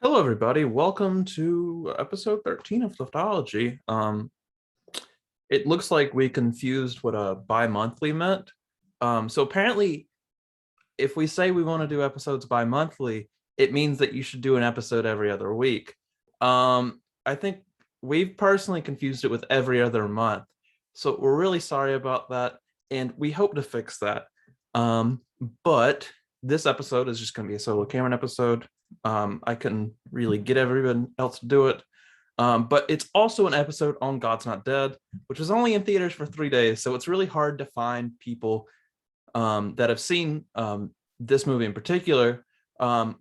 Hello, everybody. Welcome to episode 13 of Leftology. It looks like we confused what a bi-monthly meant. So apparently, if we say we want to do episodes bi-monthly, it means that you should do an episode every other week. I think we've personally confused it with every other month. So we're really sorry about that, and we hope to fix that. Um, but this episode is just going to be a solo Cameron episode. I couldn't really get everyone else to do it. But it's also an episode on God's Not Dead, which was only in theaters for 3 days. So it's really hard to find people that have seen this movie in particular,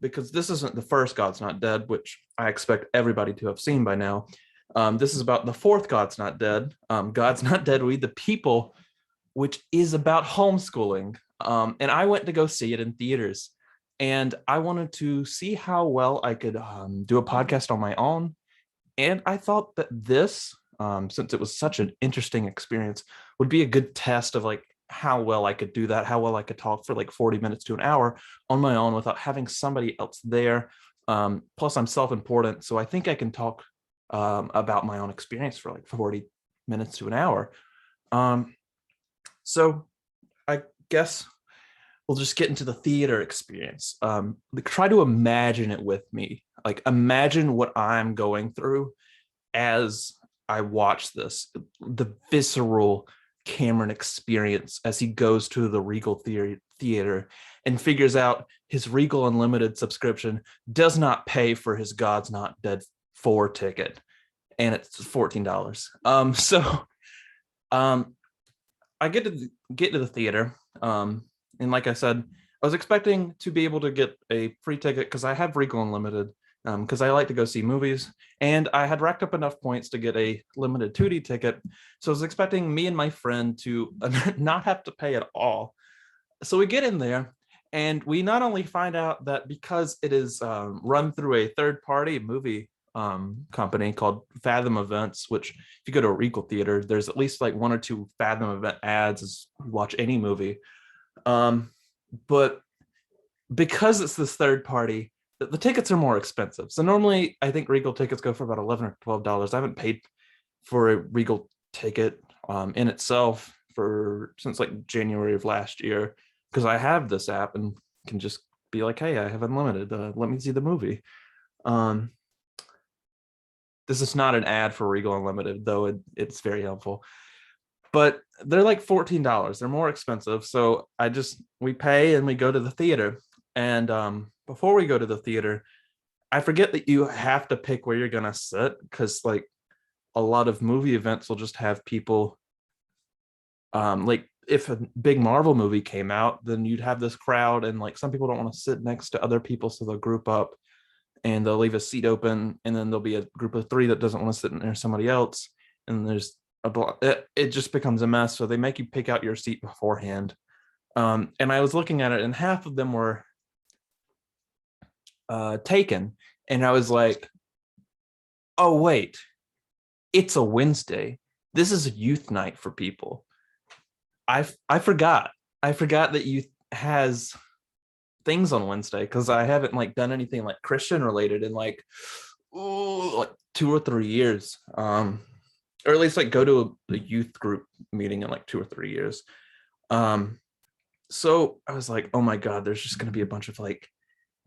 because this isn't the first God's Not Dead, which I expect everybody to have seen by now. This is about the fourth God's Not Dead, God's Not Dead, We the People, which is about homeschooling. And I went to go see it in theaters. And I wanted to see how well I could do a podcast on my own. And I thought that this, since it was such an interesting experience, would be a good test of like how well I could do that, how well I could talk for like 40 minutes to an hour on my own without having somebody else there. Plus, I'm self-important, so I think I can talk about my own experience for like 40 minutes to an hour. So I guess we'll just get into the theater experience. Try to imagine it with me. Like, imagine what I'm going through as I watch this, the visceral Cameron experience as he goes to the Regal Theater and figures out his Regal Unlimited subscription does not pay for his God's Not Dead 4 ticket, and it's $14. I get to the theater, and like I said, I was expecting to be able to get a free ticket because I have Regal Unlimited, because I like to go see movies, and I had racked up enough points to get a limited 2D ticket. So I was expecting me and my friend to not have to pay at all. So we get in there, and we not only find out that because it is run through a third-party movie company called Fathom Events, which if you go to a Regal theater, there's at least like one or two Fathom event ads as you watch any movie. But because it's this third party, the tickets are more expensive. So normally I think Regal tickets go for about $11 or $12. I haven't paid for a Regal ticket in itself for since like January of last year, because I have this app and can just be like, hey, I have unlimited. Let me see the movie. This is not an ad for Regal Unlimited, though it's very helpful. But they're like $14. They're more expensive. So we pay and we go to the theater. And before we go to the theater, I forget that you have to pick where you're gonna sit, because like a lot of movie events will just have people, like if a big Marvel movie came out, then you'd have this crowd, and like some people don't want to sit next to other people, so they'll group up and they'll leave a seat open, and then there'll be a group of three that doesn't want to sit near somebody else, and there's it just becomes a mess. So they make you pick out your seat beforehand. And I was looking at it, and half of them were taken, and I was like, oh wait, it's a Wednesday. This is a youth night for people. I forgot that youth has things on Wednesday, because I haven't like done anything like Christian related in like 2 or 3 years, or at least like go to a youth group meeting in like 2 or 3 years. So I was like, oh my god, there's just going to be a bunch of like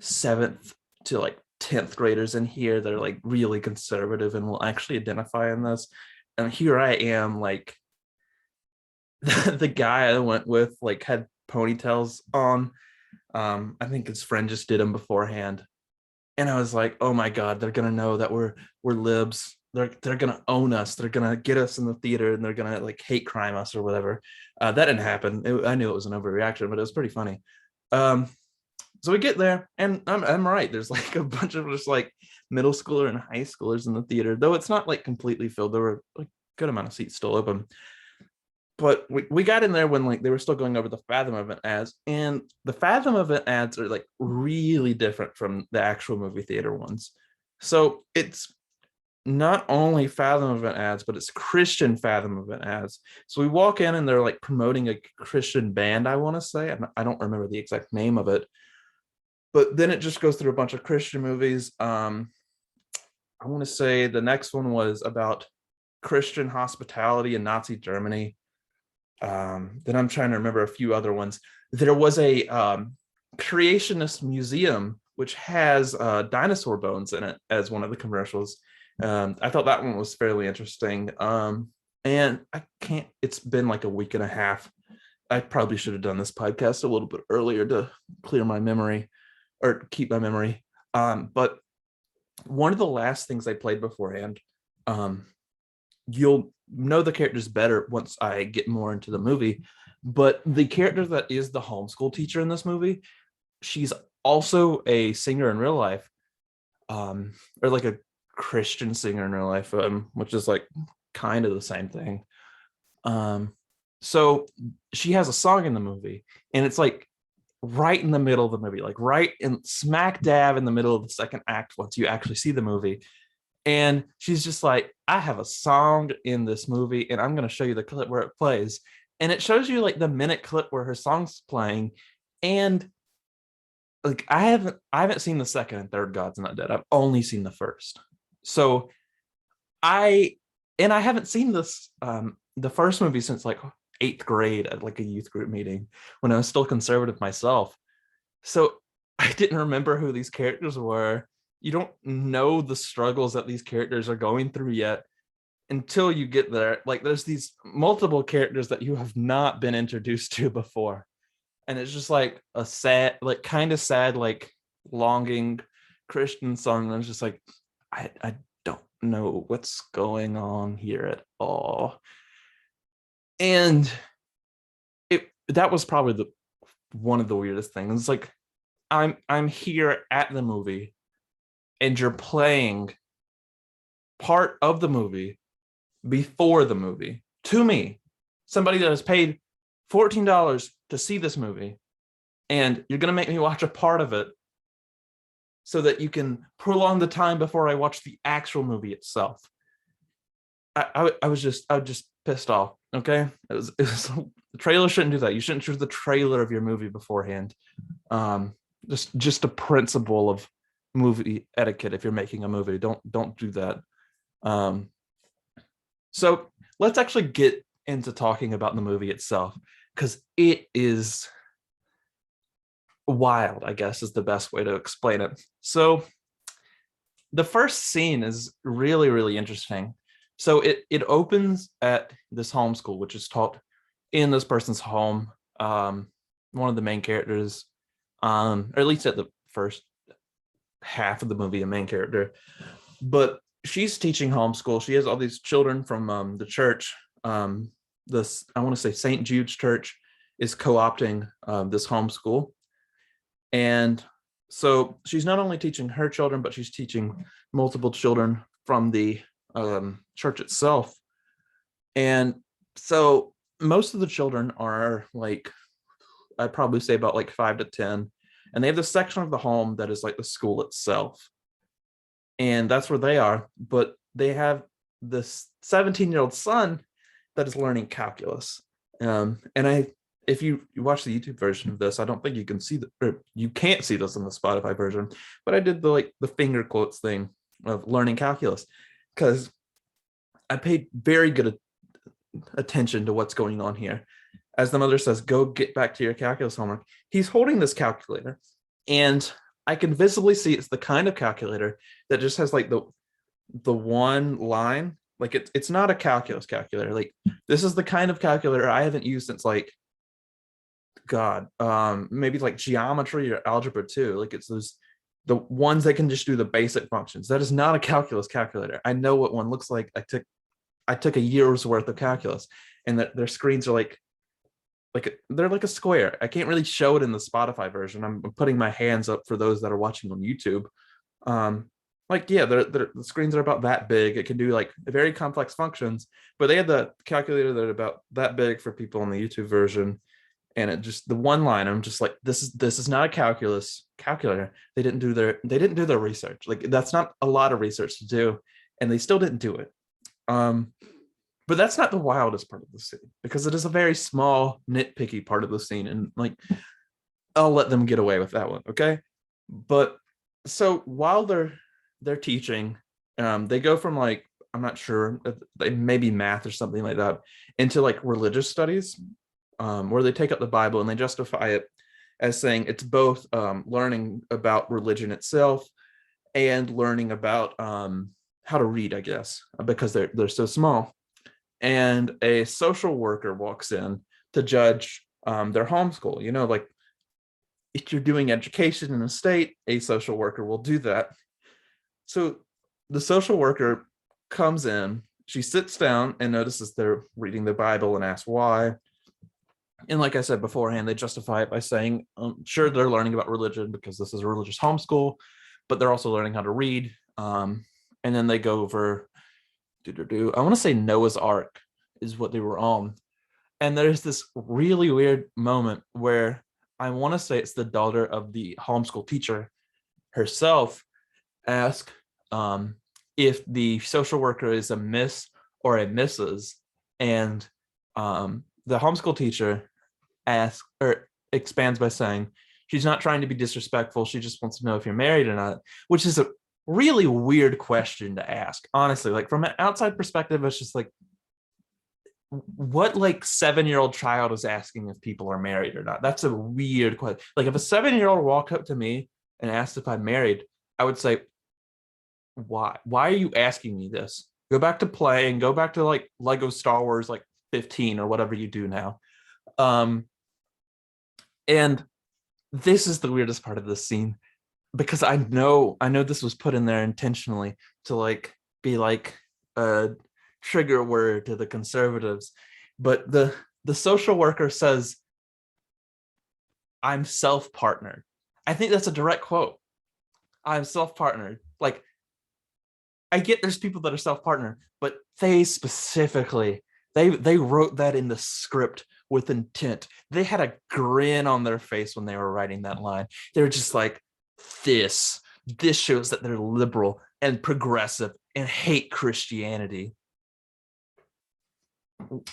7th to like 10th graders in here that are like really conservative and will actually identify in this. And here I am, like the guy I went with like had ponytails on. I think his friend just did them beforehand, and I was like, oh my god, they're gonna know that we're libs. They're gonna own us. They're gonna get us in the theater, and they're gonna like hate crime us or whatever. That didn't happen. I knew it was an overreaction, but it was pretty funny. So we get there, and I'm right. There's like a bunch of just like middle schooler and high schoolers in the theater, though it's not like completely filled. There were like a good amount of seats still open. But we got in there when like they were still going over the Fathom event ads, and the Fathom event ads are like really different from the actual movie theater ones. So it's not only Fathom event ads, but it's Christian Fathom event ads. So we walk in, and they're like promoting a Christian band, I want to say. I don't remember the exact name of it. But then it just goes through a bunch of Christian movies. I want to say the next one was about Christian hospitality in Nazi Germany. Then I'm trying to remember a few other ones. There was a creationist museum which has dinosaur bones in it as one of the commercials. I thought that one was fairly interesting. And I can't, it's been like a week and a half. I probably should have done this podcast a little bit earlier to clear my memory or keep my memory. But one of the last things I played beforehand, um, you'll know the characters better once I get more into the movie. But the character that is the homeschool teacher in this movie, she's also a singer in real life, or like a Christian singer in real life, which is like kind of the same thing. So she has a song in the movie, and it's like right in the middle of the movie, like right in smack dab in the middle of the second act once you actually see the movie. And she's just like, I have a song in this movie, and I'm going to show you the clip where it plays. And it shows you like the minute clip where her song's playing. And like I haven't seen the second and third God's Not Dead. I've only seen the first. So I I haven't seen this the first movie since like eighth grade at like a youth group meeting when I was still conservative myself. So I didn't remember who these characters were. You don't know the struggles that these characters are going through yet until you get there. Like there's these multiple characters that you have not been introduced to before. And it's just like a sad, like kind of sad, like longing Christian song. And I was just like, I don't know what's going on here at all. And that was probably the one of the weirdest things. It's like I'm here at the movie and you're playing part of the movie before the movie to me, somebody that has paid $14 to see this movie, and you're going to make me watch a part of it so that you can prolong the time before I watch the actual movie itself. I was just pissed off. Okay, it was the trailer shouldn't do that. You shouldn't choose the trailer of your movie beforehand. Just a principle of movie etiquette. If you're making a movie, don't do that. So let's actually get into talking about the movie itself, because it is wild, I guess is the best way to explain it. So the first scene is really, really interesting. So it opens at this homeschool, which is taught in this person's home. One of the main characters, or at least at the first half of the movie, a main character, but she's teaching homeschool. She has all these children from the church. This, I want to say St. Jude's Church is co-opting this homeschool. And so she's not only teaching her children, but she's teaching multiple children from the church itself. And so most of the children are like, I'd probably say about like 5 to 10. And they have this section of the home that is like the school itself. And that's where they are. But they have this 17-year-old son that is learning calculus. If you watch the YouTube version of this, I don't think you can see you can't see this in the Spotify version, but I did the finger quotes thing of learning calculus because I paid very good attention to what's going on here. As the mother says, go get back to your calculus homework. He's holding this calculator, and I can visibly see it's the kind of calculator that just has like the one line. Like it's not a calculus calculator. Like this is the kind of calculator I haven't used since like maybe like geometry or algebra 2. Like it's the ones that can just do the basic functions. That is not a calculus calculator. I know what one looks like. I took a year's worth of calculus, and their screens are like they're like a square. I can't really show it in the Spotify version. I'm putting my hands up for those that are watching on YouTube. Like yeah, the screens are about that big. It can do like very complex functions, but they had the calculator that are about that big for people on the YouTube version. And it just the one line, I'm just like, this is not a calculus calculator. They didn't do their research. Like that's not a lot of research to do, and they still didn't do it. But that's not the wildest part of the scene, because it is a very small, nitpicky part of the scene, and like I'll let them get away with that one. Okay. But so while they're teaching, they go from like, I'm not sure, maybe math or something like that, into like religious studies, where they take up the Bible and they justify it as saying it's both learning about religion itself and learning about how to read, I guess, because they're so small. And a social worker walks in to judge their homeschool. You know, like if you're doing education in a state, a social worker will do that. So the social worker comes in, she sits down and notices they're reading the Bible and asks why. And like I said beforehand, they justify it by saying, sure, they're learning about religion because this is a religious homeschool, but they're also learning how to read. And then they go over, I want to say Noah's Ark is what they were on. And there's this really weird moment where I want to say it's the daughter of the homeschool teacher herself ask if the social worker is a miss or a missus. And the homeschool teacher asks or expands by saying she's not trying to be disrespectful. She just wants to know if you're married or not, which is a really weird question to ask. Honestly, like from an outside perspective, it's just like, what like 7-year-old child is asking if people are married or not? That's a weird question. Like if a 7-year-old walked up to me and asked if I'm married, I would say, why are you asking me this? Go back to playing, go back to like Lego Star Wars like 15 or whatever you do now. And this is the weirdest part of this scene, because I know this was put in there intentionally to like be like a trigger word to the conservatives, but the social worker says, I'm self-partnered. I think that's a direct quote. I'm self-partnered. Like, I get there's people that are self-partnered, but they specifically, they wrote that in the script with intent. They had a grin on their face when they were writing that line. They were just like, this shows that they're liberal and progressive and hate Christianity. Just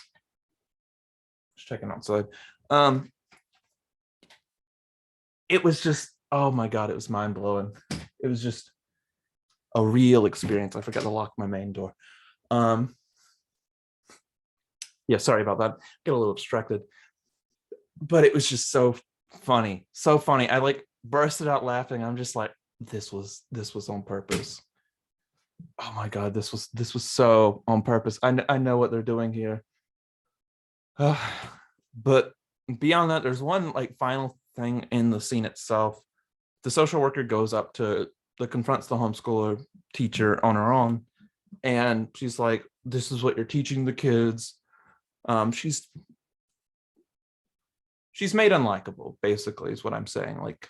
checking outside. It was just, oh my God, it was mind blowing. It was just a real experience. I forgot to lock my main door. Yeah, sorry about that. Get a little distracted, but it was just so funny, so funny. I like bursted out laughing. I'm just like, this was on purpose. Oh my God, this was so on purpose. I know what they're doing here. But beyond that, there's one like final thing in the scene itself. The social worker goes up to confronts the homeschooler teacher on her own, and she's like, this is what you're teaching the kids. She's made unlikable, basically, is what I'm saying. Like,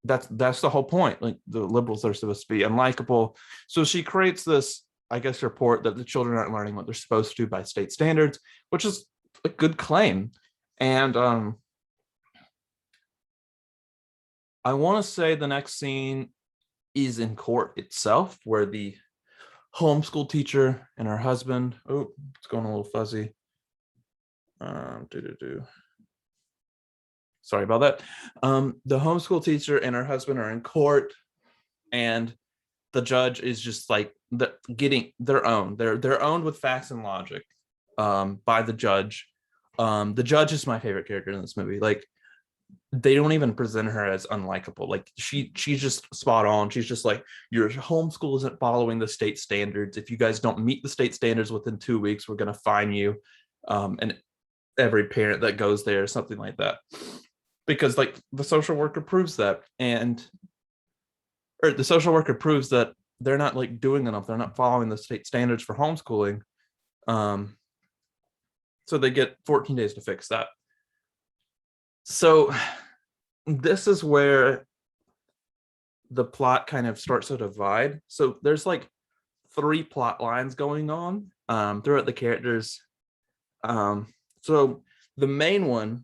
that's the whole point. Like, the liberals are supposed to be unlikable, so she creates this, I guess, report that the children aren't learning what they're supposed to by state standards, which is a good claim. And I want to say the next scene is in court itself, where the homeschool teacher and her husband, oh, it's going a little fuzzy. Sorry about that. The homeschool teacher and her husband are in court, and the judge is just like getting their own. They're owned with facts and logic by the judge. The judge is my favorite character in this movie. Like, they don't even present her as unlikable. Like, she's just spot on. She's just like, your homeschool isn't following the state standards. If you guys don't meet the state standards within 2 weeks, we're gonna fine you. And every parent that goes there, something like that. Because like the social worker proves that, or the social worker proves that they're not like doing enough. They're not following the state standards for homeschooling. So they get 14 days to fix that. So this is where the plot kind of starts to divide. So there's like 3 plot lines going on throughout the characters. So the main one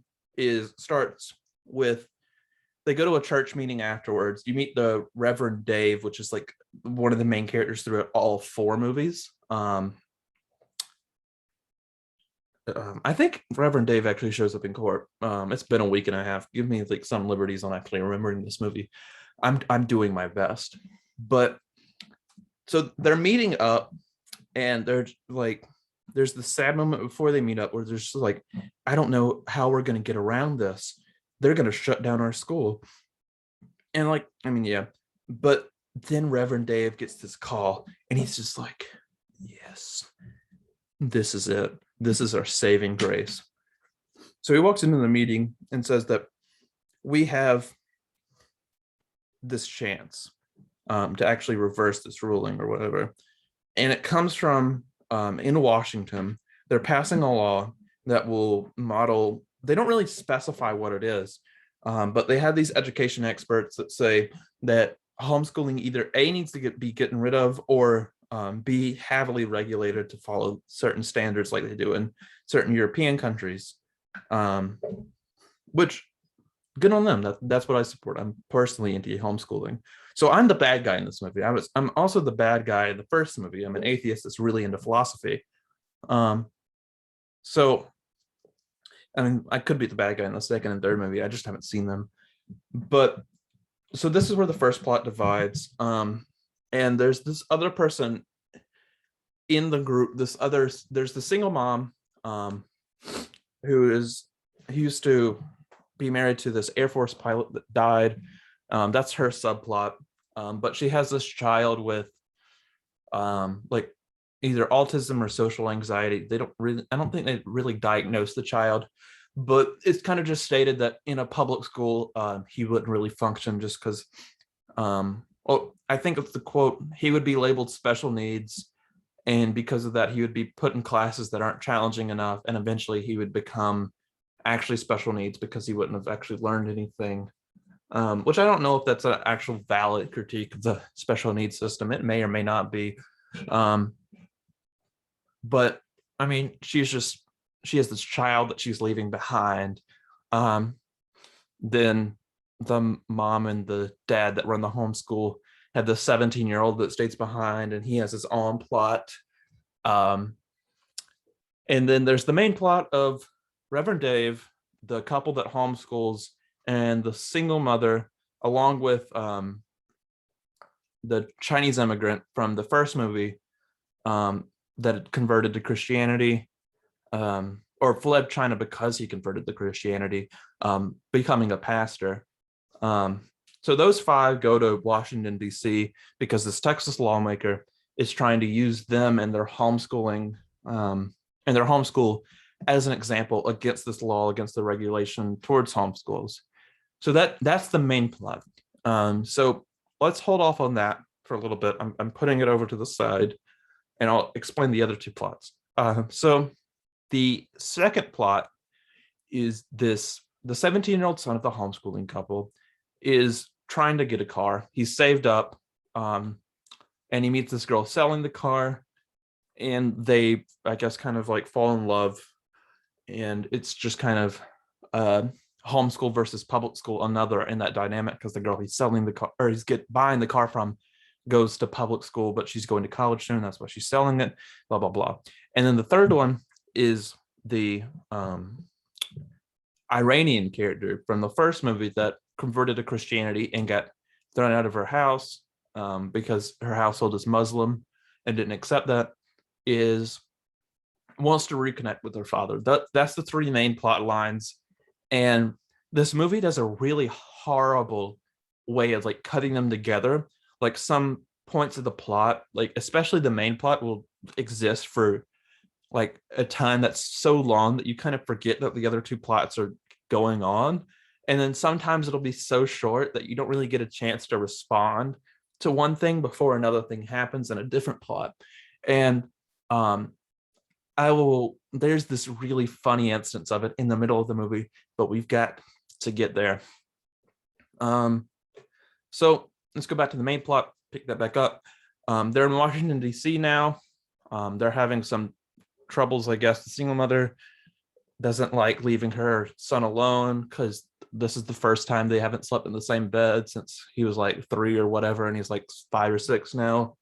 starts with, they go to a church meeting afterwards. You meet the Reverend Dave, which is like one of the main characters throughout all 4 movies. I think Reverend Dave actually shows up in court. It's been a week and a half. Give me like some liberties on actually remembering this movie. I'm doing my best. But so they're meeting up, and they're like, there's the sad moment before they meet up where there's just like, I don't know how we're gonna get around this. They're gonna shut down our school. And like, I mean, yeah. But then Reverend Dave gets this call, and he's just like, yes, this is it. This is our saving grace. So he walks into the meeting and says that we have this chance to actually reverse this ruling or whatever. And it comes from in Washington. They're passing a law that will model, they don't really specify what it is, but they have these education experts that say that homeschooling either A, needs to be getting rid of, or be heavily regulated to follow certain standards like they do in certain European countries, which good on them. That's what I support. I'm personally into homeschooling. So I'm the bad guy in this movie. I'm also the bad guy in the first movie. I'm an atheist that's really into philosophy. Um, so I mean, I could be the bad guy in the second and third movie. I just haven't seen them. But so this is where the first plot divides. And there's this other person in the group. There's the single mom, who used to be married to this Air Force pilot that died. That's her subplot. But she has this child with like either autism or social anxiety. I don't think they really diagnosed the child, but it's kind of just stated that in a public school, he wouldn't really function just because, well, I think it's the quote, he would be labeled special needs. And because of that, he would be put in classes that aren't challenging enough. And eventually he would become actually special needs because he wouldn't have actually learned anything. Which I don't know if that's an actual valid critique of the special needs system. It may or may not be. But I mean, she has this child that she's leaving behind. Then the mom and the dad that run the homeschool have the 17-year-old that stays behind, and he has his own plot. And then there's the main plot of Reverend Dave, the couple that homeschools, and the single mother, along with the Chinese immigrant from the first movie, that had converted to Christianity, or fled China because he converted to Christianity, becoming a pastor. So those five go to Washington, D.C. because this Texas lawmaker is trying to use them and their homeschooling and their homeschool as an example against this law, against the regulation towards homeschools. So that's the main plot. So let's hold off on that for a little bit. I'm putting it over to the side, and I'll explain the other two plots. So the second plot is the 17-year-old son of the homeschooling couple is trying to get a car. He's saved up, and he meets this girl selling the car, and they, I guess, kind of like fall in love. And it's just kind of homeschool versus public school, another in that dynamic, because the girl he's selling the car, or buying the car from, goes to public school, but she's going to college soon. That's why she's selling it, blah, blah, blah. And then the third one is the Iranian character from the first movie that converted to Christianity and got thrown out of her house because her household is Muslim and didn't accept that, wants to reconnect with her father. That's the three main plot lines. And this movie does a really horrible way of like cutting them together. Like some points of the plot, like especially the main plot, will exist for like a time that's so long that you kind of forget that the other two plots are going on. And then sometimes it'll be so short that you don't really get a chance to respond to one thing before another thing happens in a different plot. And there's this really funny instance of it in the middle of the movie, but we've got to get there. So let's go back to the main plot, pick that back up. They're in Washington, D.C. now. They're having some troubles, I guess. The single mother doesn't like leaving her son alone because this is the first time they haven't slept in the same bed since he was like 3 or whatever, and he's like 5 or 6 now.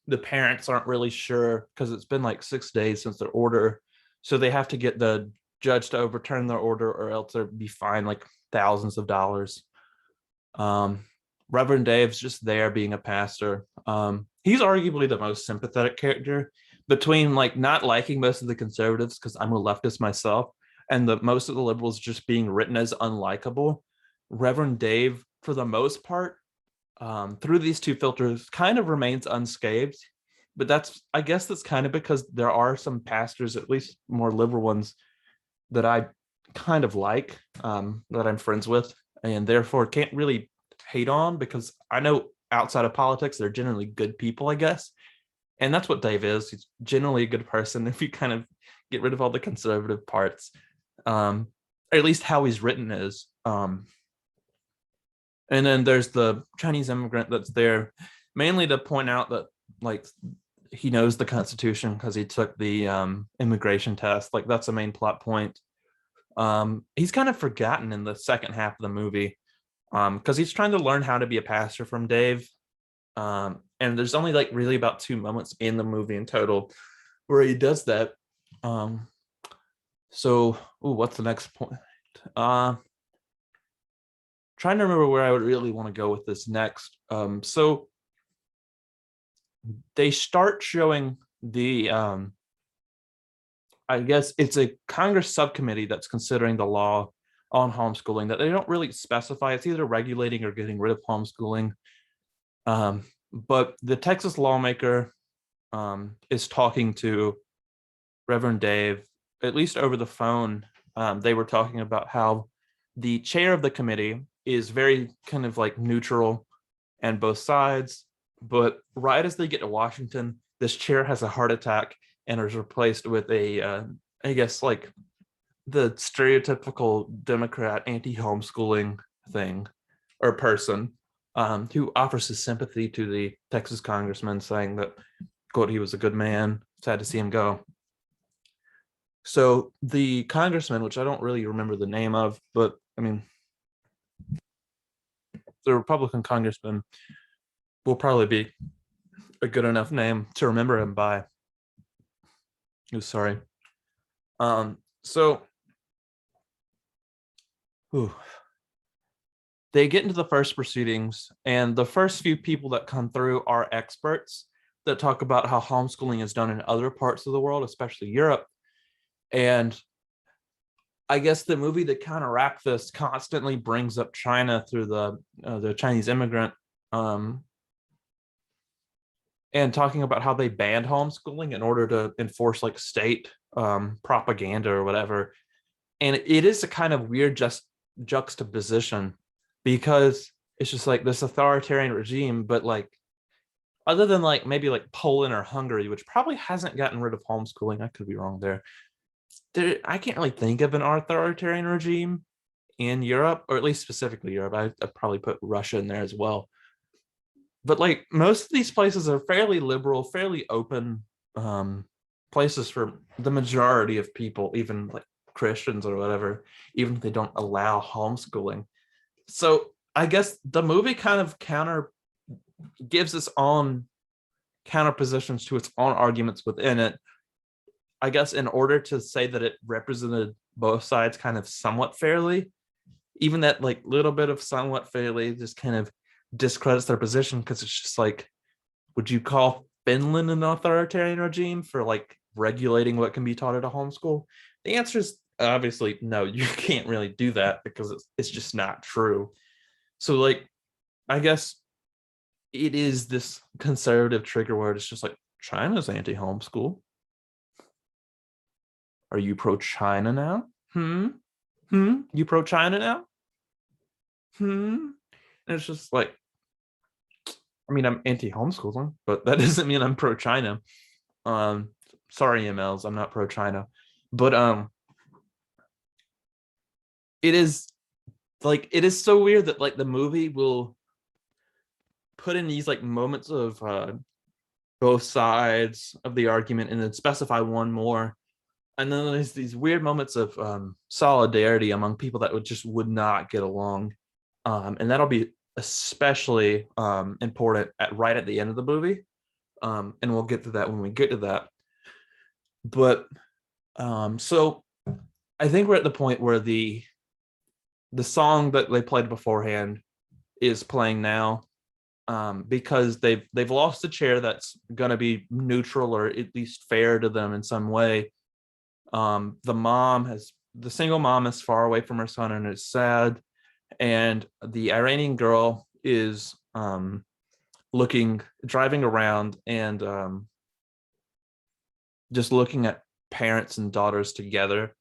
the parents aren't really sure because it's been like 6 days since their order. So they have to get the judge to overturn their order or else they'll be fined like thousands of dollars. Um, Reverend Dave's just there being a pastor. He's arguably the most sympathetic character between like not liking most of the conservatives because I'm a leftist myself, and the most of the liberals just being written as unlikable. Reverend Dave, for the most part, through these two filters, kind of remains unscathed. But I guess that's kind of because there are some pastors, at least more liberal ones, that I kind of like, that I'm friends with, and therefore can't really hate on because I know outside of politics, they're generally good people, I guess. And that's what Dave is. He's generally a good person if you kind of get rid of all the conservative parts. Or at least how he's written is. And then there's the Chinese immigrant that's there mainly to point out that like he knows the Constitution because he took the immigration test. Like that's the main plot point. He's kind of forgotten in the second half of the movie because he's trying to learn how to be a pastor from Dave. And there's only like really about 2 moments in the movie in total where he does that. What's the next point? Trying to remember where I would really want to go with this next. So they start showing the I guess it's a Congress subcommittee that's considering the law on homeschooling that they don't really specify. It's either regulating or getting rid of homeschooling. But the Texas lawmaker is talking to Reverend Dave, at least over the phone. They were talking about how the chair of the committee is very kind of like neutral and both sides. But right as they get to Washington, this chair has a heart attack and is replaced with I guess like the stereotypical Democrat anti-homeschooling thing or person who offers his sympathy to the Texas congressman, saying that, quote, he was a good man, sad to see him go. So the congressman, which I don't really remember the name of, but I mean, the Republican congressman will probably be a good enough name to remember him by. Oh, sorry. So they get into the first proceedings, and the first few people that come through are experts that talk about how homeschooling is done in other parts of the world, especially Europe. And I guess the movie that kind of wrapped this constantly brings up China through the Chinese immigrant, and talking about how they banned homeschooling in order to enforce like state propaganda or whatever. And it is a kind of weird juxtaposition because it's just like this authoritarian regime, but like other than like maybe like Poland or Hungary, which probably hasn't gotten rid of homeschooling, I could be wrong there. I can't really think of an authoritarian regime in Europe, or at least specifically Europe. I'd probably put Russia in there as well. But like most of these places are fairly liberal, fairly open places for the majority of people, even like Christians or whatever, even if they don't allow homeschooling. So I guess the movie kind of gives its own counter positions to its own arguments within it. I guess in order to say that it represented both sides kind of somewhat fairly, even that like little bit of somewhat fairly just kind of discredits their position, because it's just like, would you call Finland an authoritarian regime for like regulating what can be taught at a homeschool? The answer is obviously no, you can't really do that because it's just not true. So like, I guess it is this conservative trigger word. It's just like, China's anti-homeschool. Are you pro-China now? You pro-China now? And it's just like, I mean, I'm anti-homeschooling, but that doesn't mean I'm pro-China. Sorry, MLs, I'm not pro-China. But it is so weird that like the movie will put in these like moments of both sides of the argument and then specify one more. And then there's these weird moments of solidarity among people that would not get along. And that'll be especially important right at the end of the movie, And we'll get to that when we get to that. But so I think we're at the point where the song that they played beforehand is playing now, because they've lost a chair that's going to be neutral or at least fair to them in some way. The single mom is far away from her son and is sad, and the Iranian girl is driving around and just looking at parents and daughters together.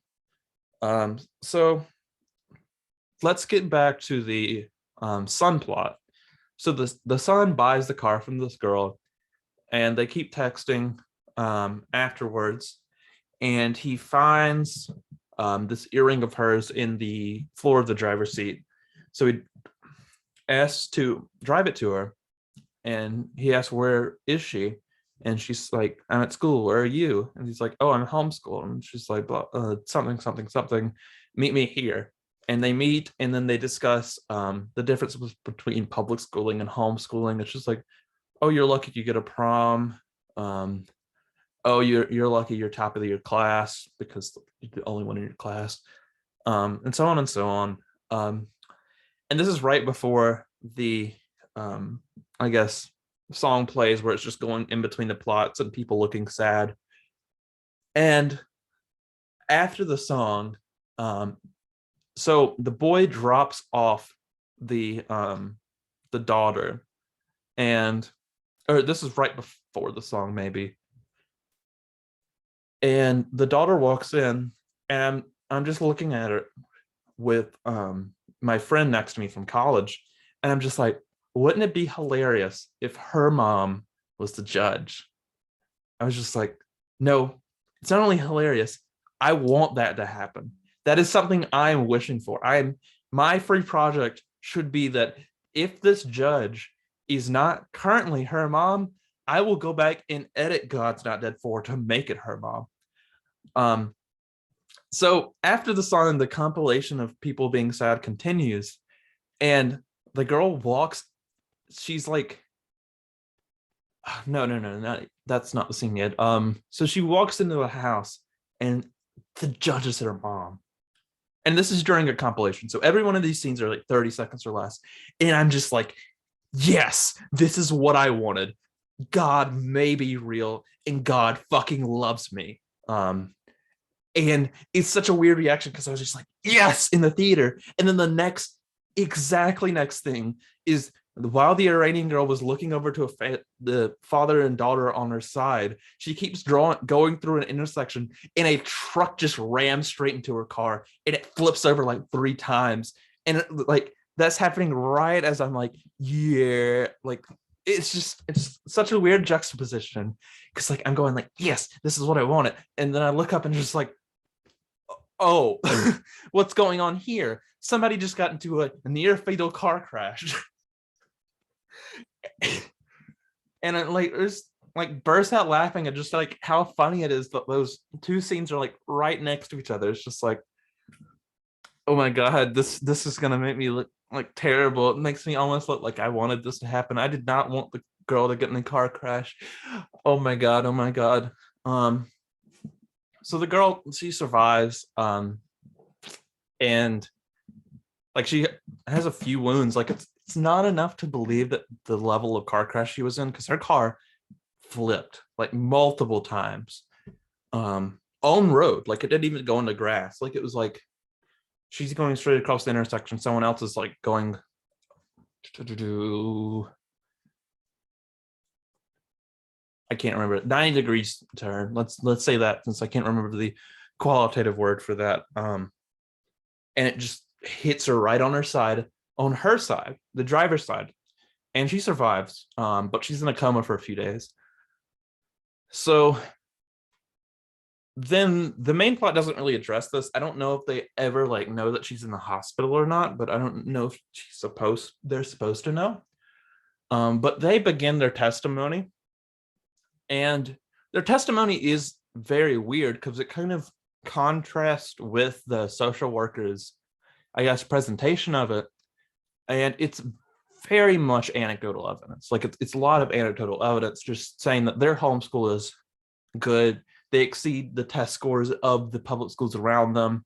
So let's get back to the son plot. So the son buys the car from this girl, and they keep texting afterwards, and he finds this earring of hers in the floor of the driver's seat. So he asks to drive it to her, and he asks, "Where is she?" And she's like, "I'm at school. Where are you?" And he's like, "Oh, I'm homeschooled." And she's like, "Something, something, something. Meet me here." And they meet, and then they discuss the difference between public schooling and homeschooling. It's just like, "Oh, you're lucky you get a prom. Um, oh, you're lucky you're top of your class because you're the only one in your class," and so on and so on. And this is right before the I guess song plays, where it's just going in between the plots and people looking sad. And after the song, so the boy drops off the daughter, and or this is right before the song maybe. And the daughter walks in, and I'm just looking at her with my friend next to me from college, and I'm just like, wouldn't it be hilarious if her mom was the judge? I was just like, no, it's not only hilarious, I want that to happen. That is something I'm wishing for. My free project should be that if this judge is not currently her mom, I will go back and edit God's Not Dead 4 to make it her mom. Um, so after the song, the compilation of people being sad continues, and the girl walks. She's like, no, that's not the scene yet. So she walks into a house, and the judge is her mom. And this is during a compilation. So every one of these scenes are like 30 seconds or less. And I'm just like, yes, this is what I wanted. God may be real, and God fucking loves me. And it's such a weird reaction because I was just like, yes, in the theater. And then exactly next thing is, while the Iranian girl was looking over to the father and daughter on her side, she keeps going through an intersection, and a truck just rams straight into her car, and it flips over like 3 times. And like that's happening right as I'm like, yeah, like it's such a weird juxtaposition, because like I'm going like, yes, this is what I wanted. And then I look up and just like, oh, what's going on here? Somebody just got into a near fatal car crash. And it like just like bursts out laughing at just like how funny it is that those two scenes are like right next to each other. It's just like, oh my god, this is gonna make me look like terrible. It makes me almost look like I wanted this to happen. I did not want the girl to get in a car crash. Oh my god, oh my god. So the girl, she survives, and like she has a few wounds. Like it's not enough to believe that the level of car crash she was in, because her car flipped like multiple times on road. Like it didn't even go into grass. Like it was like she's going straight across the intersection, someone else is like going I can't remember, 90 degrees turn. Let's say that, since I can't remember the qualitative word for that. And it just hits her right on her side, the driver's side, and she survives. But she's in a coma for a few days. So then the main plot doesn't really address this. I don't know if they ever like know that she's in the hospital or not, but I don't know if they're supposed to know. But they begin their testimony, and their testimony is very weird because it kind of contrasts with the social worker's, I guess, presentation of it. And it's very much anecdotal evidence. Like it's a lot of anecdotal evidence just saying that their homeschool is good. They exceed the test scores of the public schools around them,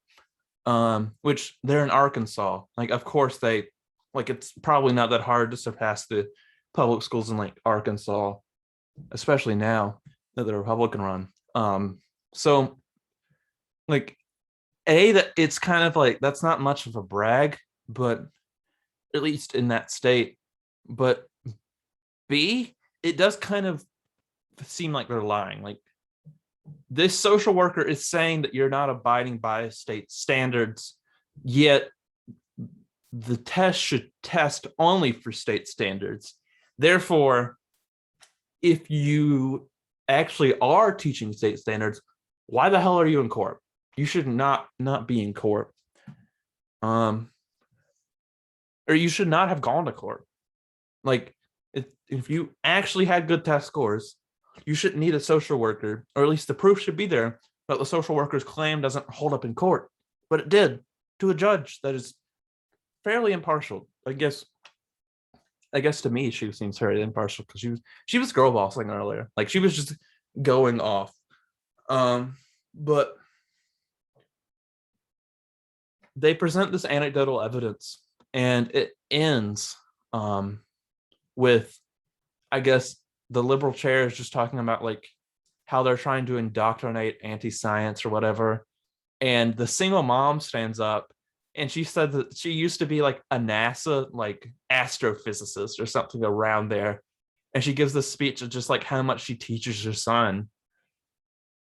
which they're in Arkansas. Like, of course, it's probably not that hard to surpass the public schools in like Arkansas, especially now that they're Republican run. So like that it's kind of like that's not much of a brag, but at least in that state. But B, it does kind of seem like they're lying. Like this social worker is saying that you're not abiding by state standards, yet the test should test only for state standards. Therefore, if you actually are teaching state standards, why the hell are you in court? You should not be in court. Or you should not have gone to court. Like, if you actually had good test scores, you shouldn't need a social worker, or at least the proof should be there that the social worker's claim doesn't hold up in court. But it did to a judge that is fairly impartial. I guess to me she seems very impartial because she was girl bossing earlier. Like she was just going off. But they present this anecdotal evidence and it ends with, I guess, the liberal chair is just talking about like how they're trying to indoctrinate anti-science or whatever. And the single mom stands up and she said that she used to be like a NASA like astrophysicist or something around there. And she gives this speech of just like how much she teaches her son.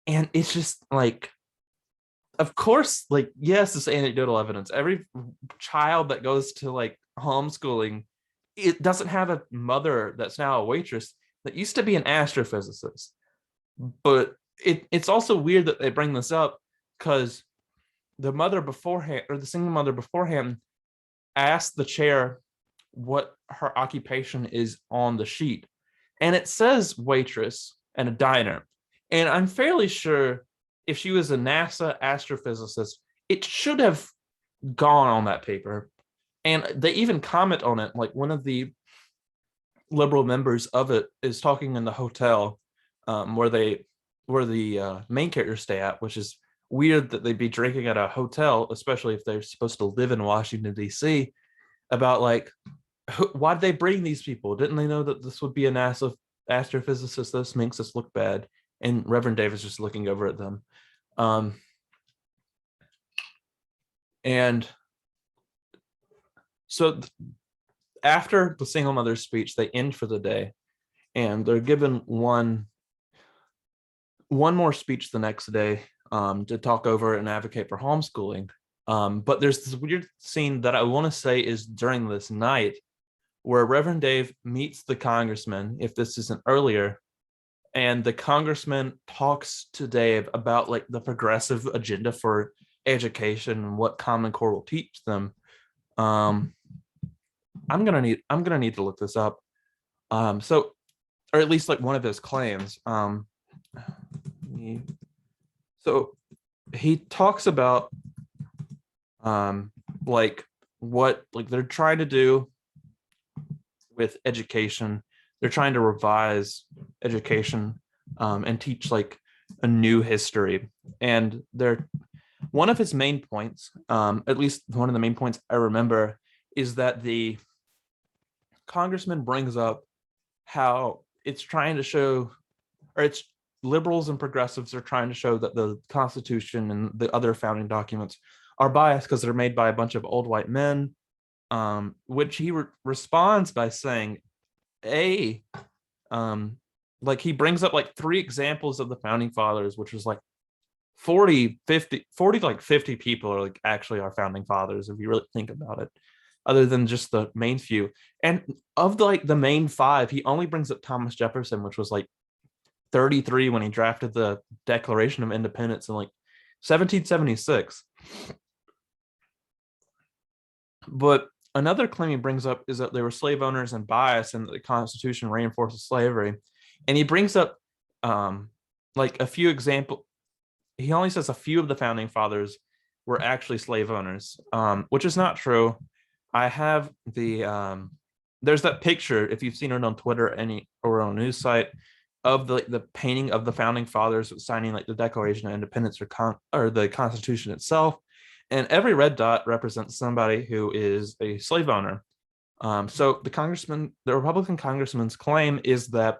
And it's just like, of course, like, yes, it's anecdotal evidence. Every child that goes to like homeschooling, it doesn't have a mother that's now a waitress that used to be an astrophysicist. But it's also weird that they bring this up because the mother beforehand, or the single mother beforehand, asked the chair what her occupation is on the sheet. And it says waitress and a diner. And I'm fairly sure if she was a NASA astrophysicist, it should have gone on that paper. And they even comment on it. Like one of the liberal members of it is talking in the hotel where the main characters stay at, which is weird that they'd be drinking at a hotel, especially if they're supposed to live in Washington, D.C., about like, why'd they bring these people? Didn't they know that this would be a NASA astrophysicist? This makes us look bad. And Reverend Dave is just looking over at them. And so after the single mother's speech, they end for the day. And they're given one more speech the next day to talk over and advocate for homeschooling. But there's this weird scene that I want to say is during this night where Reverend Dave meets the congressman, if this isn't earlier, and the congressman talks to Dave about like the progressive agenda for education and what Common Core will teach them. I'm gonna need to look this up. So, or at least like one of his claims. So he talks about like what like they're trying to do with education. They're trying to revise education and teach like a new history. And they're one of his main points, at least one of the main points I remember, is that the congressman brings up how it's trying to show, or it's liberals and progressives are trying to show that the Constitution and the other founding documents are biased because they're made by a bunch of old white men, which he responds by saying, like he brings up like 3 examples of the founding fathers, which was like 40 like 50 people are like actually our founding fathers if you really think about it, other than just the main few. And of the main 5, he only brings up Thomas Jefferson, which was like 33 when he drafted the Declaration of Independence in like 1776. But another claim he brings up is that they were slave owners and bias, and the Constitution reinforces slavery. And he brings up like a few examples. He only says a few of the founding fathers were actually slave owners, which is not true. I have the there's that picture, if you've seen it on Twitter or on a news site, of the painting of the founding fathers signing like the Declaration of Independence or the Constitution itself, and every red dot represents somebody who is a slave owner. So the Republican congressman's claim is that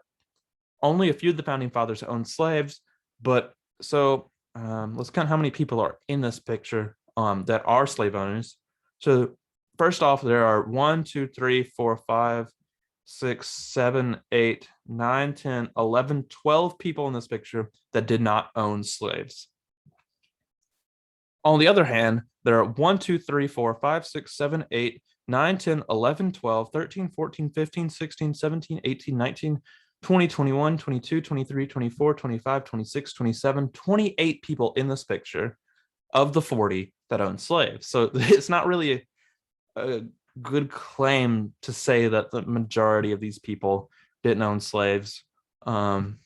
only a few of the founding fathers owned slaves, but let's count how many people are in this picture that are slave owners. So first off, there are 1, 2, 3, 4, 5, 6, 7, 8, 9, 10, 11, 12 people in this picture that did not own slaves. On the other hand, there are 1, 2, 3, 4, 5, 6, 7, 8, 9, 10, 11, 12, 13, 14, 15, 16, 17, 18, 19, 20, 21, 22, 23, 24, 25, 26, 27, 28 people in this picture of the 40 that own slaves. So it's not really a good claim to say that the majority of these people didn't own slaves, and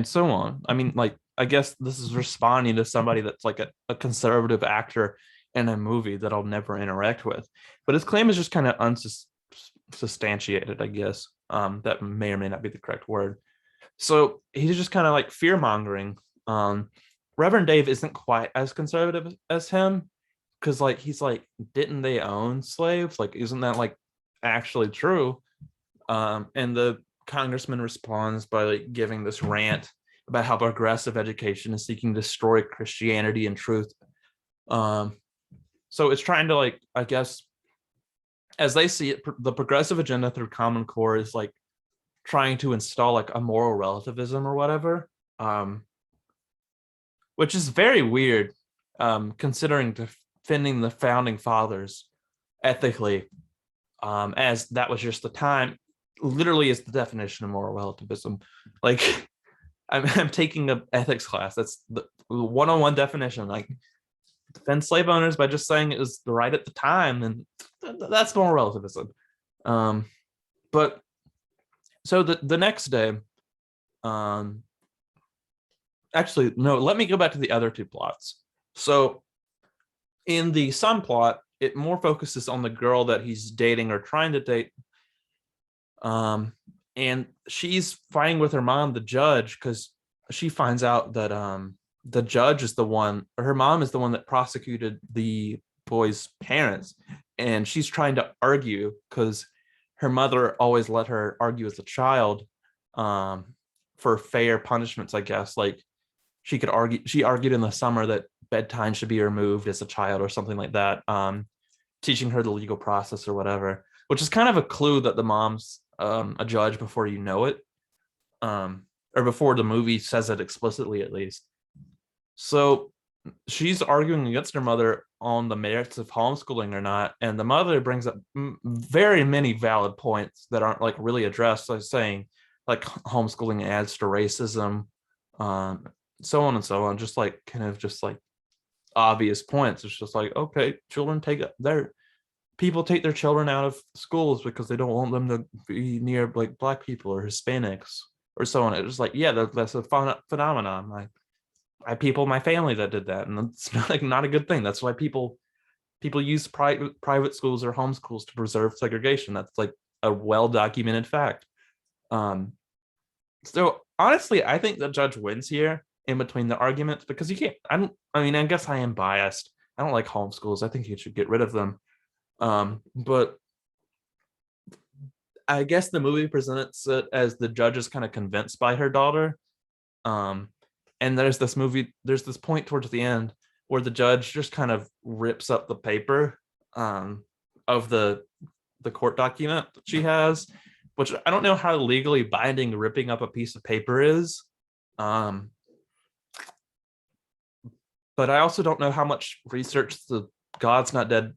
so on. I mean, like, I guess this is responding to somebody that's like a conservative actor in a movie that I'll never interact with. But his claim is just kind of unsubstantiated, I guess. That may or may not be the correct word. So he's just kind of like fear mongering. Reverend Dave isn't quite as conservative as him, because like he's like, didn't they own slaves? Like, isn't that like actually true? And the congressman responds by like giving this rant about how progressive education is seeking to destroy Christianity and truth. So it's trying to, like, I guess, as they see it, the progressive agenda through Common Core is like trying to install like a moral relativism or whatever, which is very weird, considering defending the founding fathers ethically, as that was just the time, literally is the definition of moral relativism. Like, I'm taking an ethics class. That's the one-on-one definition. Like, defend slave owners by just saying it was right at the time, and that's moral relativism. But so the next day, actually, no, let me go back to the other two plots. So in the son plot, it more focuses on the girl that he's dating or trying to date. And she's fighting with her mom, the judge, because she finds out that the judge is the one, or her mom is the one that prosecuted the boy's parents. And she's trying to argue because her mother always let her argue as a child, for fair punishments, I guess. Like, she argued in the summer that bedtime should be removed as a child or something like that, teaching her the legal process or whatever, which is kind of a clue that the mom's a judge before you know it, or before the movie says it explicitly, at least. So she's arguing against her mother on the merits of homeschooling or not, and the mother brings up very many valid points that aren't like really addressed, like saying like homeschooling adds to racism, so on and so on, just like kind of just like obvious points. It's just like, okay, people take their children out of schools because they don't want them to be near like Black people or Hispanics or so on. It's just like, yeah, that's a phenomenon. Like, I have people in my family that did that, and it's not a good thing. That's why people use private schools or homeschools to preserve segregation. That's like a well documented fact. So honestly, I think the judge wins here in between the arguments, because you can't. I guess I am biased. I don't like homeschools. I think you should get rid of them. But I guess the movie presents it as the judge is kind of convinced by her daughter. And there's this point towards the end where the judge just kind of rips up the paper, of the court document that she has, which I don't know how legally binding ripping up a piece of paper is. But I also don't know how much research the God's Not Dead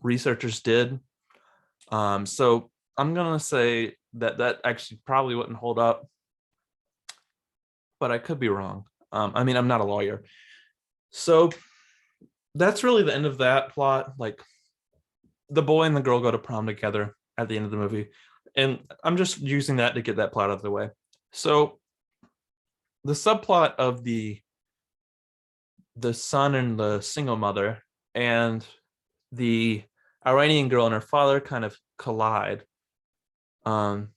researchers did. So I'm gonna say that actually probably wouldn't hold up, but I could be wrong. I'm not a lawyer. So that's really the end of that plot. Like, the boy and the girl go to prom together at the end of the movie, and I'm just using that to get that plot out of the way. So the subplot of the son and the single mother and the Iranian girl and her father kind of collide. Um,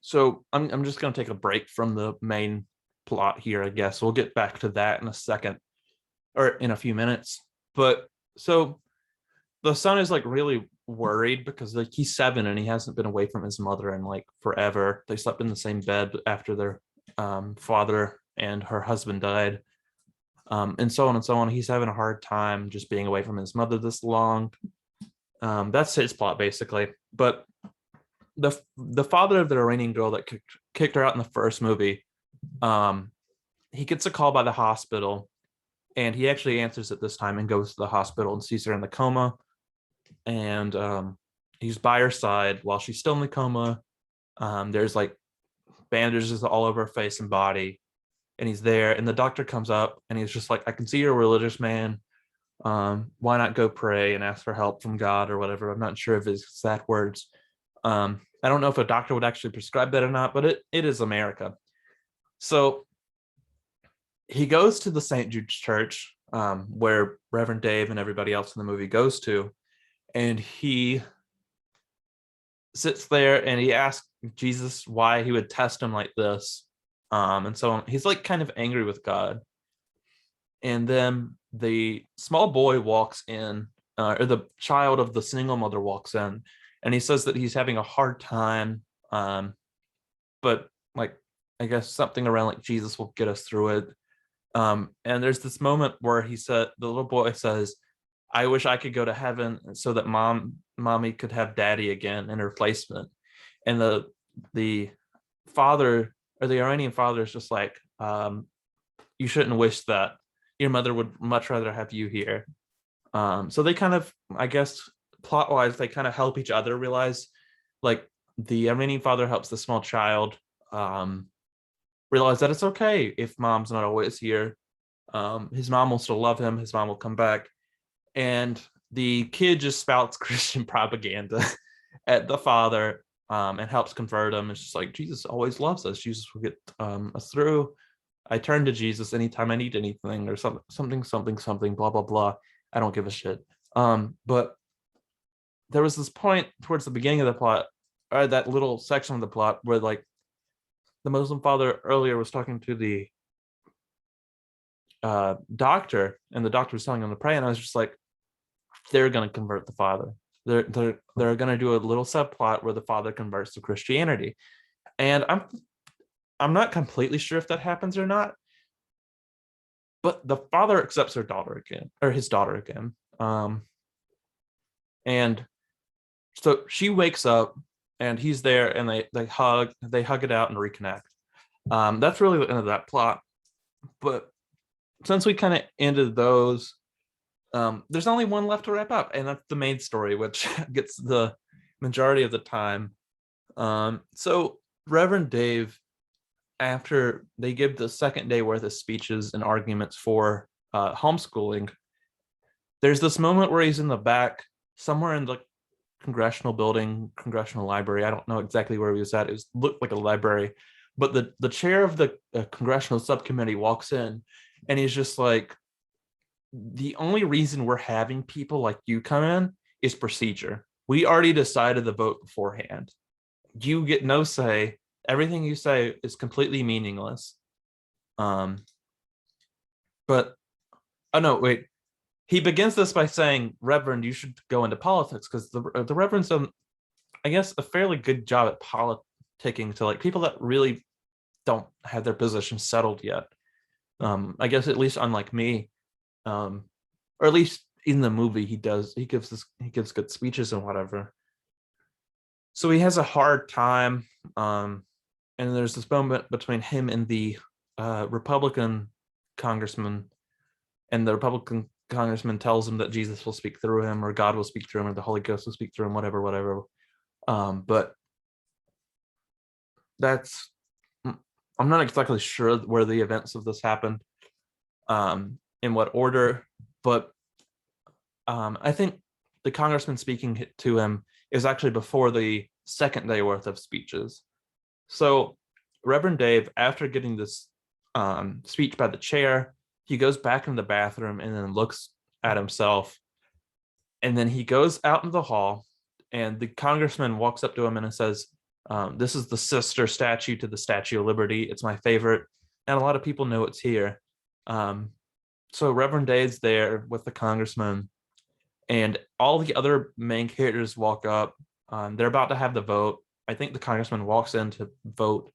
so I'm just gonna take a break from the main plot here, I guess. We'll get back to that in a second or in a few minutes. But so the son is like really worried because like he's 7 and he hasn't been away from his mother in like forever. They slept in the same bed after their father and her husband died, and so on and so on. He's having a hard time just being away from his mother this long. That's his plot basically. But the father of the Iranian girl that kicked her out in the first movie, um, he gets a call by the hospital, and he actually answers it this time and goes to the hospital and sees her in the coma, and he's by her side while she's still in the coma. There's like bandages all over her face and body, and he's there. And the doctor comes up and he's just like, "I can see you're a religious man. Why not go pray and ask for help from God or whatever?" I'm not sure of his exact words. I don't know if a doctor would actually prescribe that or not, but it is America. So he goes to the St. Jude's Church, where Reverend Dave and everybody else in the movie goes to, and he sits there and he asks Jesus why he would test him like this. And so he's like kind of angry with God. And then the small boy walks in, or the child of the single mother walks in, and he says that he's having a hard time. But like, I guess something around like Jesus will get us through it. And there's this moment where the little boy says, "I wish I could go to heaven so that mommy could have daddy again in her replacement." And the father, or the Iranian father, is just like, "You shouldn't wish that. Your mother would much rather have you here." So they kind of, I guess, plot wise, they kind of help each other realize, like, the Iranian father helps the small child realize that it's okay if mom's not always here. His mom will still love him. His mom will come back. And the kid just spouts Christian propaganda at the father, and helps convert him. It's just like, Jesus always loves us. Jesus will get us through. I turn to Jesus anytime I need anything, or something, blah, blah, blah. I don't give a shit. But there was this point towards the beginning of the plot, or that little section of the plot, where like the Muslim father earlier was talking to the doctor, and the doctor was telling him to pray, and I was just like, they're going to convert the father. They're going to do a little subplot where the father converts to Christianity, and I'm not completely sure if that happens or not. But the father accepts her daughter again, or his daughter again, and so she wakes up, and he's there, and they hug it out and reconnect. That's really the end of that plot. But since we kind of ended those, there's only one left to wrap up, and that's the main story, which gets the majority of the time. So Reverend Dave, after they give the second day worth of speeches and arguments for homeschooling, there's this moment where he's in the back, somewhere in the congressional library. I don't know exactly where he was at. It looked like a library, but the chair of the congressional subcommittee walks in, and he's just like, "The only reason we're having people like you come in is procedure. We already decided the vote beforehand. You get no say. Everything you say is completely meaningless." But oh no, wait. He begins this by saying, "Reverend, you should go into politics," because the Reverend's done, I guess, a fairly good job at politicking to like people that really don't have their position settled yet. I guess at least unlike me, or at least in the movie, he gives good speeches and whatever. So he has a hard time, and there's this moment between him and the Republican congressman, and the Republican congressman tells him that Jesus will speak through him, or God will speak through him, or the Holy Ghost will speak through him, whatever. But that's, I'm not exactly sure where the events of this happened, in what order, but I think the congressman speaking to him is actually before the second day worth of speeches. So Reverend Dave, after getting this speech by the chair, he goes back in the bathroom and then looks at himself, and then he goes out in the hall, and the congressman walks up to him and says, this is the sister statue to the Statue of Liberty. It's my favorite, and a lot of people know it's here. So Reverend Dave's there with the congressman, and all the other main characters walk up. They're about to have the vote. I think the congressman walks in to vote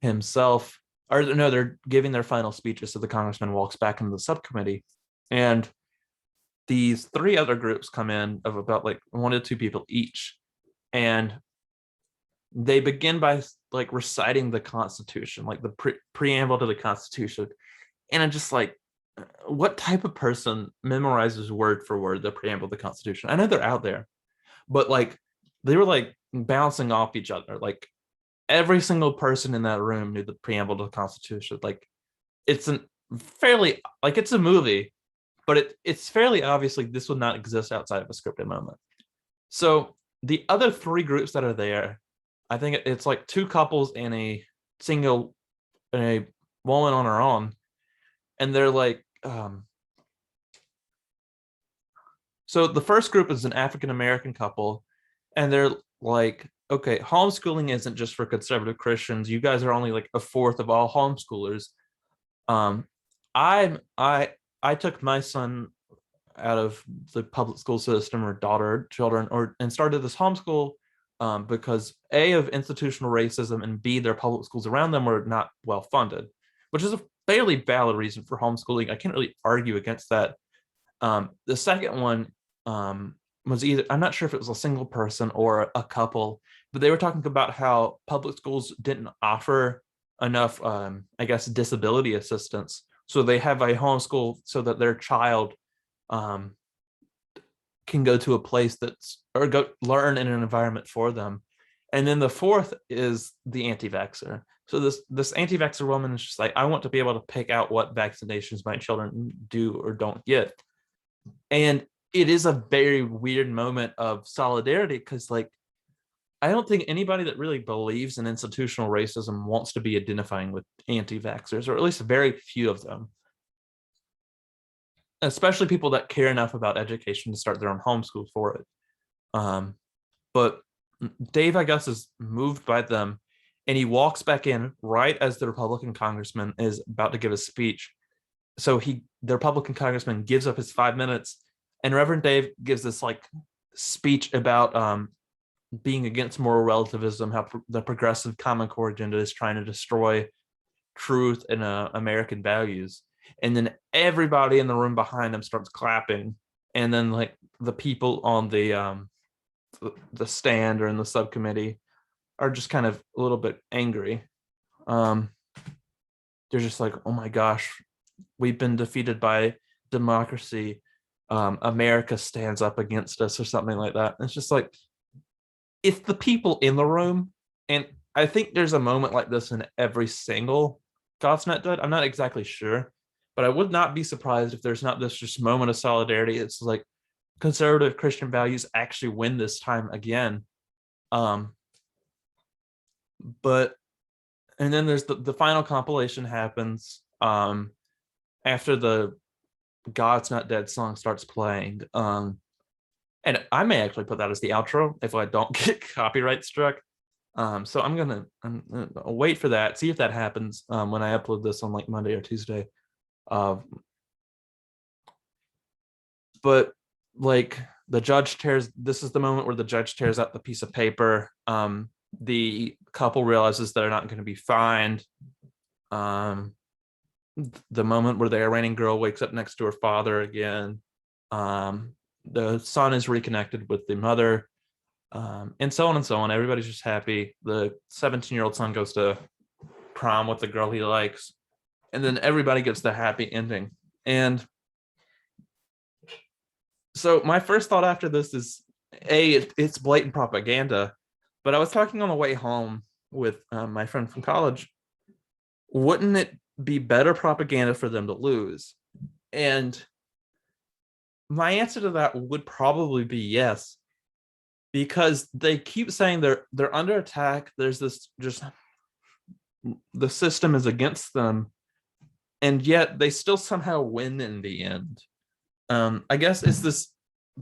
himself, or no, they're giving their final speeches, so the congressman walks back into the subcommittee, and these three other groups come in of about like 1 to 2 people each, and they begin by like reciting the Constitution, like the preamble to the Constitution. And I'm just like, what type of person memorizes word for word the preamble of the Constitution? I know they're out there, but like they were like bouncing off each other. Like every single person in that room knew the preamble to the Constitution. Like it's a movie, but it's fairly obviously this would not exist outside of a scripted moment. So the other 3 groups that are there, I think it's like 2 couples and a woman on her own, and they're like, so the first group is an African American couple, and they're like, okay, homeschooling isn't just for conservative Christians. You guys are only like a fourth of all homeschoolers. I took my son out of the public school system, or children, and started this homeschool because A, of institutional racism, and B, their public schools around them were not well funded, which is a fairly valid reason for homeschooling. I can't really argue against that. The second one was either, I'm not sure if it was a single person or a couple, but they were talking about how public schools didn't offer enough, I guess, disability assistance. So they have a homeschool so that their child can go to a place or go learn in an environment for them. And then the fourth is the anti-vaxxer. So this anti-vaxxer woman is just like, I want to be able to pick out what vaccinations my children do or don't get. And it is a very weird moment of solidarity, because like, I don't think anybody that really believes in institutional racism wants to be identifying with anti-vaxxers, or at least very few of them, especially people that care enough about education to start their own homeschool for it. But Dave, I guess, is moved by them, and he walks back in right as the Republican congressman is about to give a speech. So the Republican congressman gives up his 5 minutes, and Reverend Dave gives this like speech about being against moral relativism, how the progressive Common Core agenda is trying to destroy truth and American values. And then everybody in the room behind him starts clapping, and then like the people on the stand or in the subcommittee are just kind of a little bit angry. They're just like, oh my gosh, we've been defeated by democracy. America stands up against us, or something like that. And it's just like, it's the people in the room. And I think there's a moment like this in every single God's Not Dead. I'm not exactly sure, but I would not be surprised if there's not this just moment of solidarity. It's like conservative Christian values actually win this time again. But and then there's the final compilation happens after the God's Not Dead song starts playing. And I may actually put that as the outro if I don't get copyright struck. So I'm gonna wait for that, see if that happens when I upload this on like Monday or Tuesday. But like the judge this is the moment where the judge tears out the piece of paper. The couple realizes they're not going to be fined. The moment where the Iranian girl wakes up next to her father again. The son is reconnected with the mother, and so on and so on. Everybody's just happy. The 17-year-old son goes to prom with the girl he likes, and then everybody gets the happy ending. And so my first thought after this is, it's blatant propaganda. But I was talking on the way home with my friend from college. Wouldn't it be better propaganda for them to lose? And my answer to that would probably be yes, because they keep saying they're under attack. There's this, just the system is against them, and yet they still somehow win in the end. I guess it's this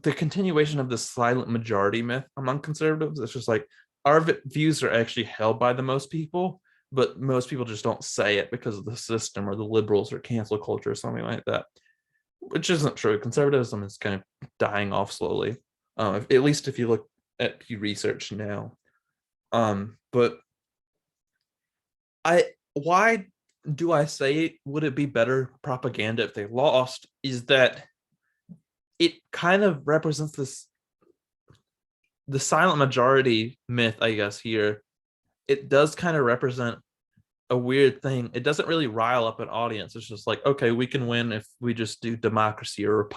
the continuation of the silent majority myth among conservatives. It's just like our views are actually held by the most people, but most people just don't say it because of the system or the liberals or cancel culture or something like that, which isn't true. Conservatism is kind of dying off slowly, at least if you look at Pew Research now. But why do I say would it be better propaganda if they lost? Is that it kind of represents the silent majority myth, I guess. Here, it does kind of represent a weird thing. It doesn't really rile up an audience. It's just like, okay, we can win if we just do democracy or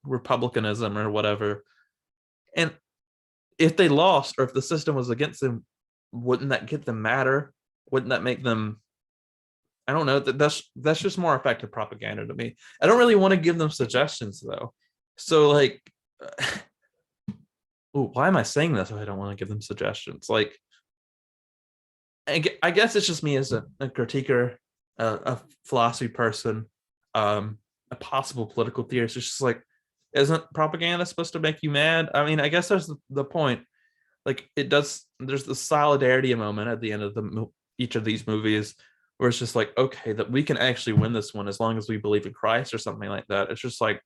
republicanism or whatever. And if they lost or if the system was against them, wouldn't that get them madder? Wouldn't that make them? I don't know. That's just more effective propaganda to me. I don't really want to give them suggestions though. So like, ooh, why am I saying this if I don't want to give them suggestions? Like, I guess it's just me as a critiquer, a philosophy person, a possible political theorist. It's just like, isn't propaganda supposed to make you mad? I mean, I guess that's the point. Like, it does. There's the solidarity moment at the end of each of these movies, where it's just like, okay, that we can actually win this one as long as we believe in Christ or something like that. It's just like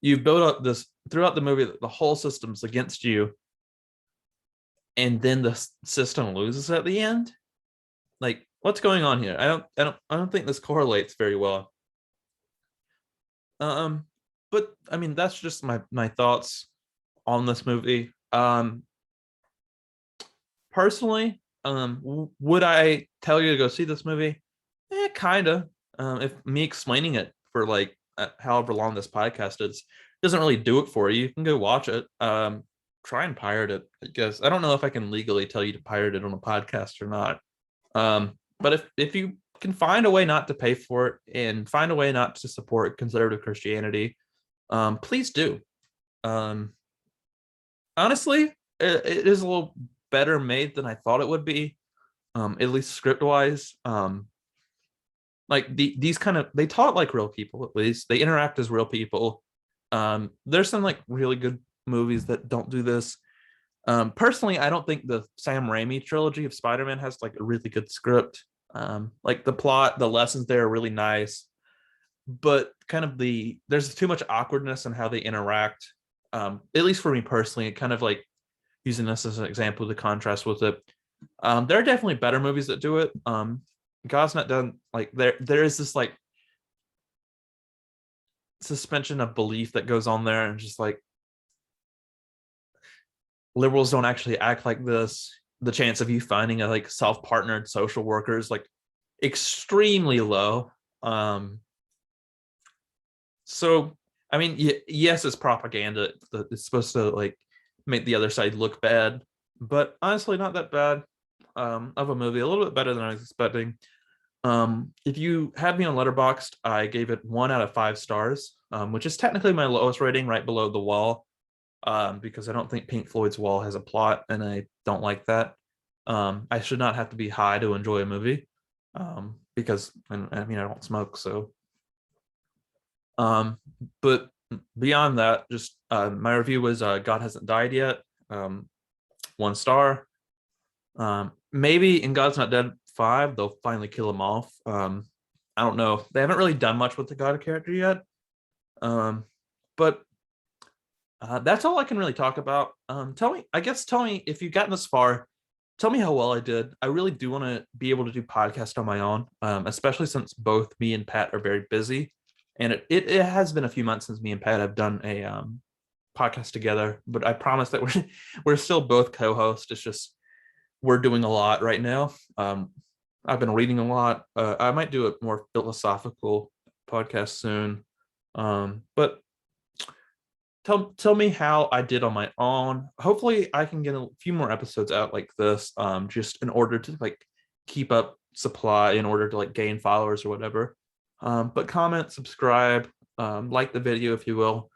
you build up this throughout the movie that the whole system's against you, and then the system loses at the end. Like, what's going on here? I don't think this correlates very well. Um, but I mean, that's just my thoughts on this movie. Personally, would I tell you to go see this movie? Kind of. If me explaining it for like however long this podcast is doesn't really do it for you, you can go watch it. Try and pirate it. I guess I don't know if I can legally tell you to pirate it on a podcast or not. But if you can find a way not to pay for it and find a way not to support conservative Christianity, please do. Um, Honestly, it is a little better made than I thought it would be, at least script wise. Like these kind of they talk like real people, at least they interact as real people. There's some like really good movies that don't do this. Personally, I don't think the Sam Raimi trilogy of Spider-Man has like a really good script. Like the plot, the lessons there are really nice, but kind of there's too much awkwardness in how they interact. At least for me personally, it kind of like using this as an example to contrast with it. There are definitely better movies that do it. God's Not Done, like there is this like suspension of belief that goes on there, and just like liberals don't actually act like this. The chance of you finding a like self-partnered social worker is like extremely low. So I mean, yes, it's propaganda. It's supposed to like make the other side look bad, but honestly, not that bad of a movie. A little bit better than I was expecting. If you had me on Letterboxd, I gave it 1 out of 5 stars, which is technically my lowest rating, right below The Wall, because I don't think Pink Floyd's Wall has a plot, and I don't like that. I should not have to be high to enjoy a movie, because I mean I don't smoke, so. Um, but beyond that, just my review was God Hasn't Died Yet, 1 star. Maybe in God's Not Dead 5, they'll finally kill him off. I don't know. They haven't really done much with the God character yet. But that's all I can really talk about. Tell me if you've gotten this far, tell me how well I did. I really do want to be able to do podcasts on my own, especially since both me and Pat are very busy. And it has been a few months since me and Pat have done a podcast together, but I promise that we're still both co-hosts. It's just we're doing a lot right now. I've been reading a lot. I might do a more philosophical podcast soon. But tell me how I did on my own. Hopefully I can get a few more episodes out like this, just in order to like keep up supply, in order to like gain followers or whatever. But comment, subscribe, like the video if you will.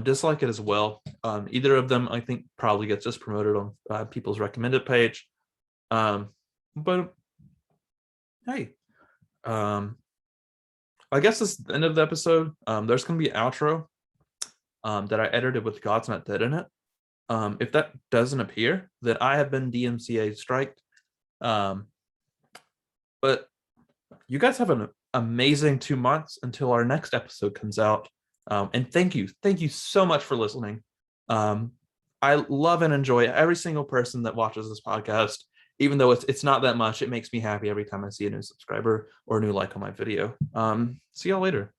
Dislike it as well. Either of them I think probably gets us promoted on people's recommended page. But hey, I guess this is the end of the episode. There's gonna be an outro. that I edited with God's Not Dead in it. If that doesn't appear, then I have been DMCA striked. Um, but you guys have an amazing 2 months until our next episode comes out. And thank you so much for listening. I love and enjoy every single person that watches this podcast. Even though it's not that much, it makes me happy every time I see a new subscriber or a new like on my video. See y'all later.